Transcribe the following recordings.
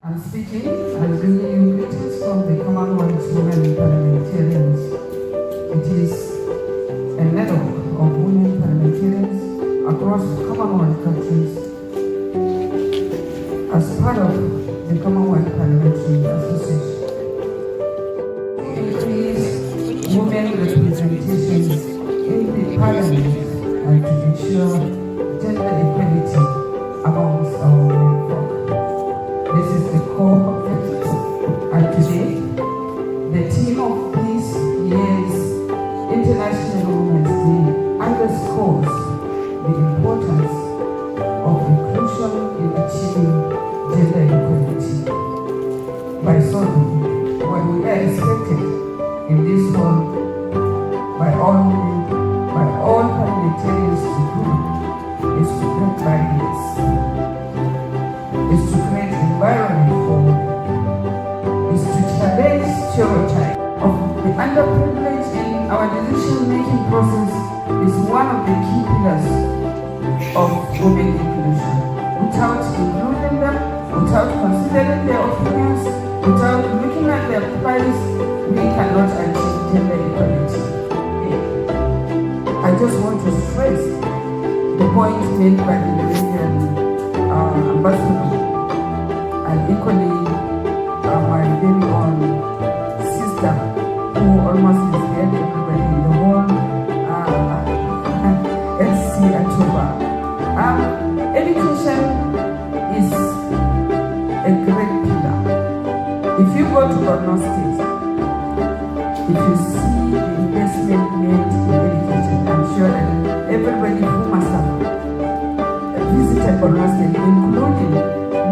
I'm speaking and bringing you greetings from the Commonwealth Women Parliamentarians. It is a network of women parliamentarians across Commonwealth countries as part of the Commonwealth Parliamentary Association. To increase women representation in the Parliament and to ensure gender equality amongst our women folk. This is the core objective, and today, the theme of this year's International Women's Day underscores the importance of inclusion in achieving gender equality. By so doing, what we are expected in this hall by all women, by all parliamentarians to do is to break barriers, is to create environment for women, is to challenge stereotypes of the underprivileged in our decision-making process is one of the key pillars of women inclusion. Without including them, without considering their opinions, without looking at their price, we cannot achieve gender equality. I just want to stress the point made by the Indonesian ambassador, and equally my very own sister, who almost inspired everybody in the whole SC and Toba. Education is a great pillar. If you go to Borno State, if you see the investment made in education, I'm sure that everybody who must have visited Borno State, including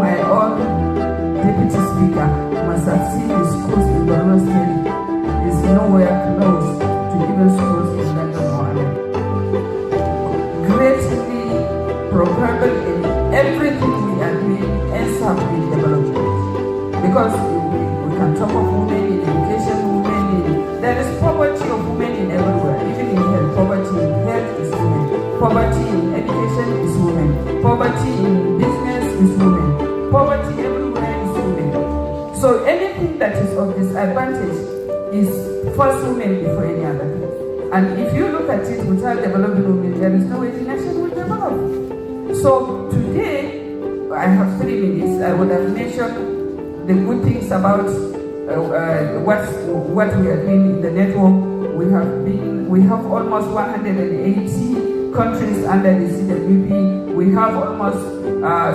my own deputy speaker, must have seen the schools in Borno State is nowhere close to even schools in London or America. Greatly probable in everything we are doing ends up in development. Because we can talk of women in education, there is poverty of women in everywhere, even in health. Poverty in health is women. Poverty in education is women. Poverty in business is women. Poverty everywhere is women. So anything that is of disadvantage is first women before any other thing. And if you look at it without developing women, there is no way the nation will develop. So today, I have 3 minutes. I would have mentioned the good things about what we are doing in the network. We have almost 180 countries under the CWP. We have almost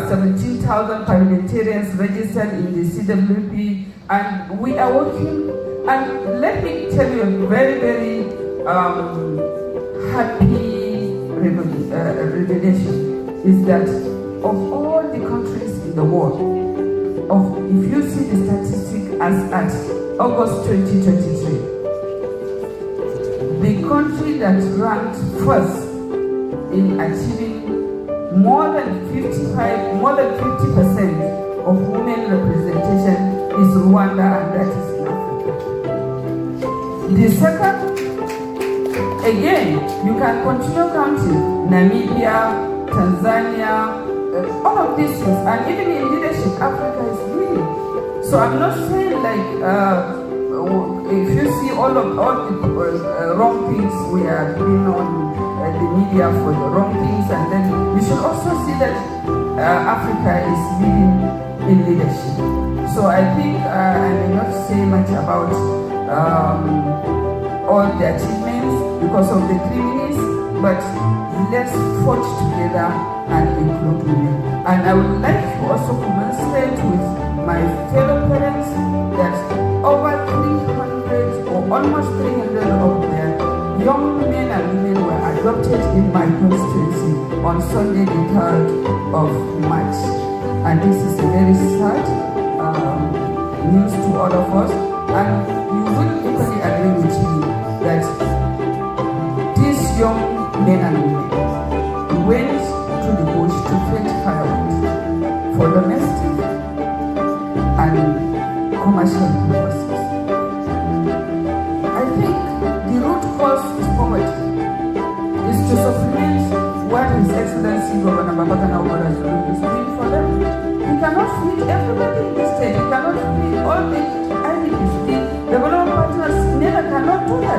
17,000 parliamentarians registered in the CWP, and we are working. And let me tell you a very, very happy revelation is that of all the countries in the world, if you see the statistic as at August 2023, the country that ranked first in achieving more than 50% of women representation is Rwanda, and that is in Africa. The second, again, you can continue counting Namibia, Tanzania, all of these things, and even in leadership, Africa is leading. So I'm not saying like if you see all the wrong things we are doing on the media for the wrong things, and then you should also see that Africa is leading in leadership. So I think I may not say much about all the achievements because of the 3 minutes, but let's forge together and include women. And I would like to also commensurate with my fellow parents that over 300 or almost 300 of their young men and women were adopted in my constituency on Sunday the 3rd of March. And this is a very sad news to all of us. And you will equally agree with me that these young men and women went to the bush to fetch firewood for domestic and commercial purposes. I think the root cause is poverty, is to supplement what His Excellency Governor Babagana Obarazulu is doing for them. He cannot feed everybody in the state.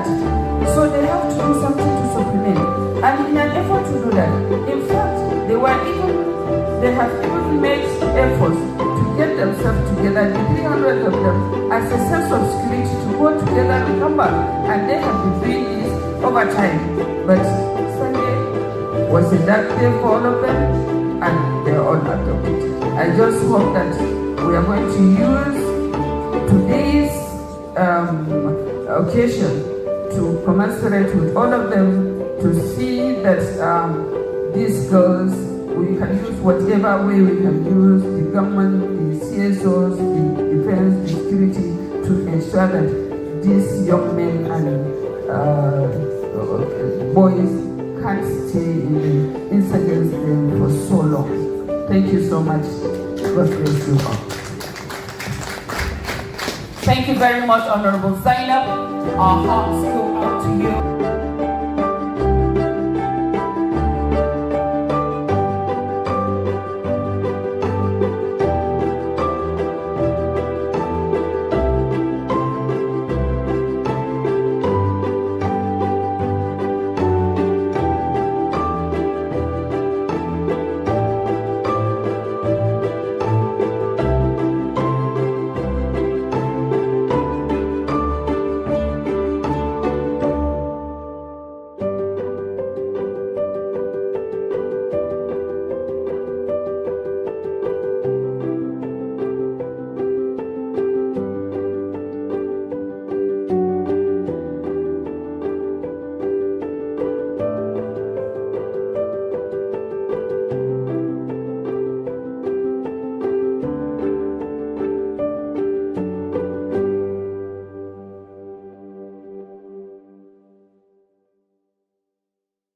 that. So they have to do something to supplement. And in an effort to do that, in fact, they have even made efforts to get themselves together, the 300 of them, as a sense of security to go together and come back. And they have been doing this over time. But Sunday was a dark day for all of them, and they're all adopted. I just hope that we are going to use today's occasion to commensurate with all of them to see that these girls, we can use whatever way we can use, the government, the CSOs, the defense, the security, to ensure that these young men and boys can't stay in the insurgents them for so long. Thank you so much. God bless you all. Thank you very much, Honorable Zainab. Our hearts go out to you.